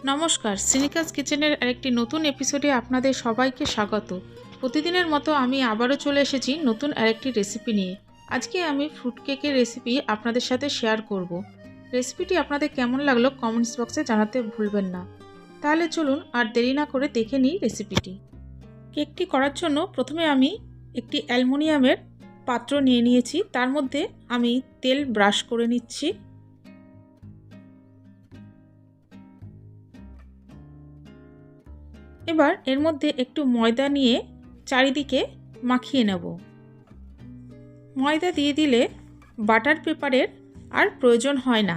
নমস্কার, সিনিকাস কিচেনের আরেকটি নতুন এপিসোডে আপনাদের সবাইকে স্বাগত। প্রতিদিনের মতো আমি আবারও চলে এসেছি নতুন আরেকটি রেসিপি নিয়ে। আজকে আমি ফ্রুট কেকের রেসিপি আপনাদের সাথে শেয়ার করব। রেসিপিটি আপনাদের কেমন লাগলো কমেন্টস বক্সে জানাতে ভুলবেন না। তাহলে চলুন আর দেরি না করে দেখে নিই রেসিপিটি। কেকটি করার জন্য প্রথমে আমি একটি অ্যালুমিনিয়ামের পাত্র নিয়ে নিয়েছি, তার মধ্যে আমি তেল ব্রাশ করে নিচ্ছি। এবার এর মধ্যে একটু ময়দা নিয়ে চারিদিকে মাখিয়ে নেব। ময়দা দিয়ে দিলে বাটার পেপারের আর প্রয়োজন হয় না।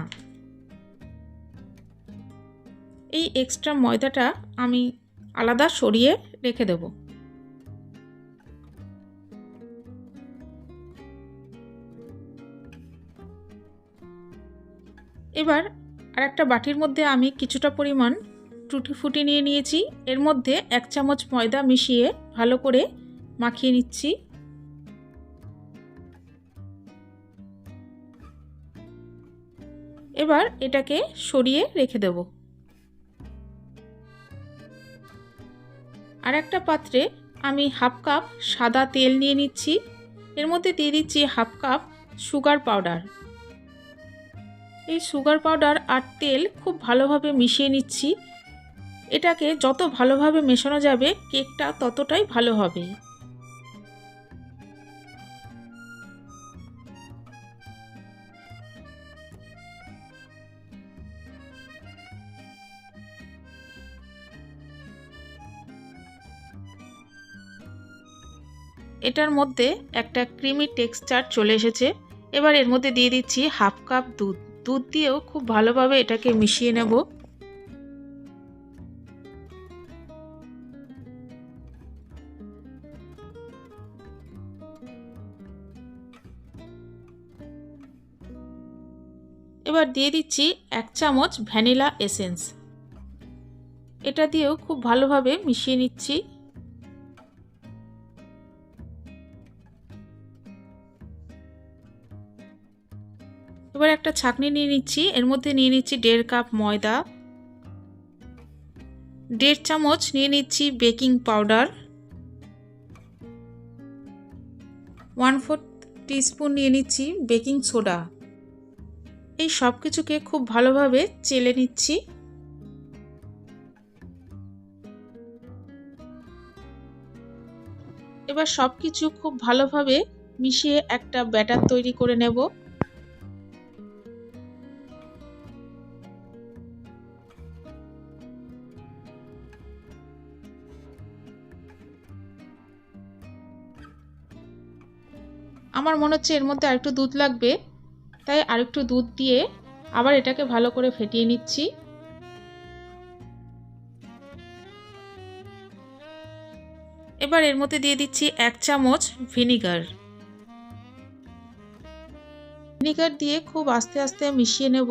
এই এক্সট্রা ময়দাটা আমি আলাদা সরিয়ে রেখে দেব। এবার আরেকটা বাটির মধ্যে আমি কিছুটা পরিমাণ টুটি ফুটি নিয়ে নিয়েছি। এর মধ্যে 1 চামচ ময়দা মিশিয়ে ভালো করে মাখিয়ে নিচ্ছি। এবার এটাকে সরিয়ে রেখে দেব। আর একটা পাত্রে আমি হাফ কাপ সাদা তেল নিয়ে নিচ্ছি। এর মধ্যে দিয়ে দিচ্ছি হাফ কাপ সুগার পাউডার। এই সুগার পাউডার আর তেল খুব ভালোভাবে মিশিয়ে নিচ্ছি। এটাকে যত ভালোভাবে মেশানো যাবে কেকটা ততটাই ভালো হবে। এটার মধ্যে একটা ক্রিমি টেক্সচার চলে এসেছে। এবার এর মধ্যে দিয়ে দিচ্ছি হাফ কাপ দুধ। দুধ দিয়েও খুব ভালোভাবে এটাকে মিশিয়ে নেব। এবার দিয়ে দিচ্ছি 1 চামচ ভ্যানিলা এসেন্স। এটা দিয়েও খুব ভালোভাবে মিশিয়ে নিচ্ছি। এবার একটা ছাঁকনি নিয়ে নিচ্ছি। এর মধ্যে নিয়ে নিচ্ছি 1.5 কাপ ময়দা, 1.5 চামচ নিয়ে নিচ্ছি বেকিং পাউডার, 1/4 টিস্পুন নিয়ে নিচ্ছি বেকিং সোডা। এই সব কিছুকে খুব ভালোভাবে চেলে নিচ্ছি। এবার সব কিছু খুব ভালোভাবে মিশিয়ে একটা ব্যাটার তৈরি করে নেব। আমার মনে হচ্ছে এর মধ্যে আরেকটু দুধ লাগবে, তাই আরেকটু দুধ দিয়ে আবার এটাকে ভালো করে ফেটিয়ে নিচ্ছি। এবার এর মধ্যে দিয়ে দিচ্ছি 1 চামচ ভিনিগার। ভিনিগার দিয়ে খুব আস্তে আস্তে মিশিয়ে নেব।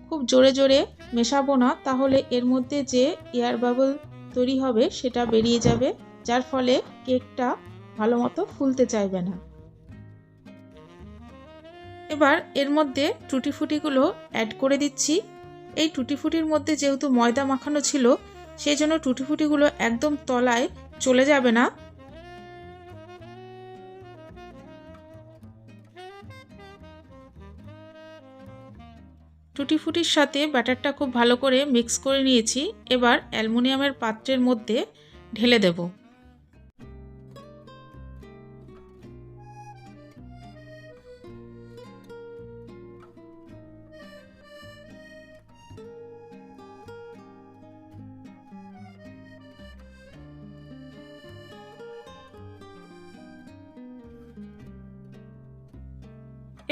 খুব জোরে জোরে মেশাবো না, তাহলে এর মধ্যে যে এয়ার বাবল তৈরি হবে সেটা বেরিয়ে যাবে, যার ফলে কেকটা ভালো মতো ফুলতে চাইবে না। এবার এর মধ্যে টুটি ফুটিগুলো অ্যাড করে দিচ্ছি। এই টুটি ফুটির মধ্যে যেহেতু ময়দা মাখানো ছিল, সেই জন্য টুটি ফুটিগুলো একদম তলায় চলে যাবে না। টুটি ফুটির সাথে ব্যাটারটা খুব ভালো করে মিক্স করে নিয়েছি। এবার অ্যালুমিনিয়ামের পাত্রের মধ্যে ঢেলে দেব।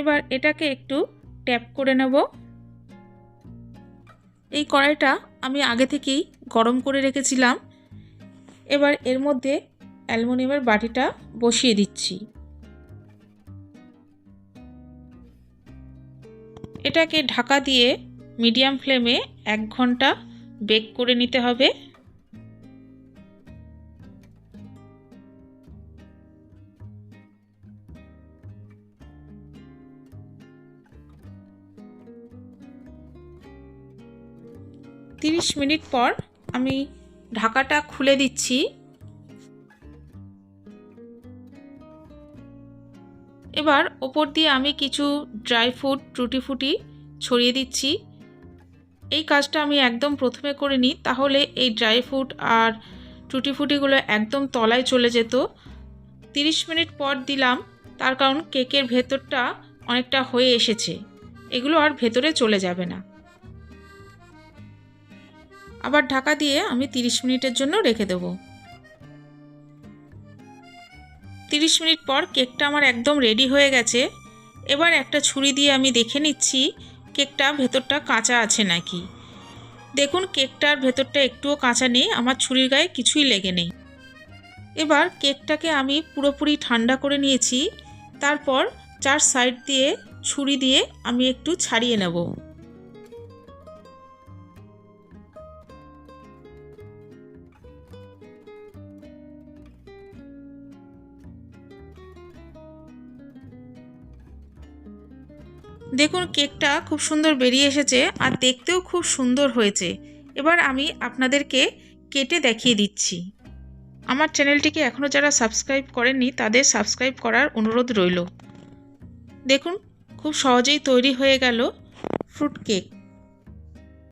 এবার এটাকে একটু ট্যাপ করে নেব। এই কড়াইটা আমি আগে থেকেই গরম করে রেখেছিলাম। এবার এর মধ্যে অ্যালুমিনিয়ামের বাটিটা বসিয়ে দিচ্ছি। এটাকে ঢাকা দিয়ে মিডিয়াম ফ্লেমে 1 ঘন্টা বেক করে নিতে হবে। 30 মিনিট পর আমি ঢাকাটা খুলে দিচ্ছি। এবার ওপর দিয়ে আমি কিছু ড্রাই ফ্রুট টুটি ফুটি ছড়িয়ে দিচ্ছি। এই কাজটা আমি একদম প্রথমে করে নিই, তাহলে এই ড্রাই ফ্রুট আর টুটি ফুটিগুলো একদম তলায় চলে যেত। 30 মিনিট পর দিলাম, তার কারণ কেকের ভেতরটা অনেকটা হয়ে এসেছে, এগুলো আর ভেতরে চলে যাবে না। আবার ঢাকা দিয়ে আমি 30 মিনিটের জন্য রেখে দেব। 30 মিনিট পর কেকটা আমার একদম রেডি হয়ে গেছে। এবার একটা ছুরি দিয়ে আমি দেখে নিচ্ছি কেকটা ভেতরটা কাঁচা আছে নাকি। দেখুন কেকটার ভেতরটা একটুও কাঁচা নেই, আমার ছুরির গায়ে কিছুই লেগে নেই। এবার কেকটাকে আমি পুরোপুরি ঠান্ডা করে নিয়েছি, তারপর 4 সাইড দিয়ে ছুরি দিয়ে আমি একটু ছাড়িয়ে নেব। দেখুন কেকটা খুব সুন্দর বেরিয়ে এসেছে আর দেখতেও খুব সুন্দর হয়েছে। এবার আমি আপনাদেরকে কেটে দেখিয়ে দিচ্ছি। আমার চ্যানেলটিকে এখনও যারা সাবস্ক্রাইব করেননি তাদের সাবস্ক্রাইব করার অনুরোধ রইল। দেখুন খুব সহজেই তৈরি হয়ে গেল ফ্রুট কেক।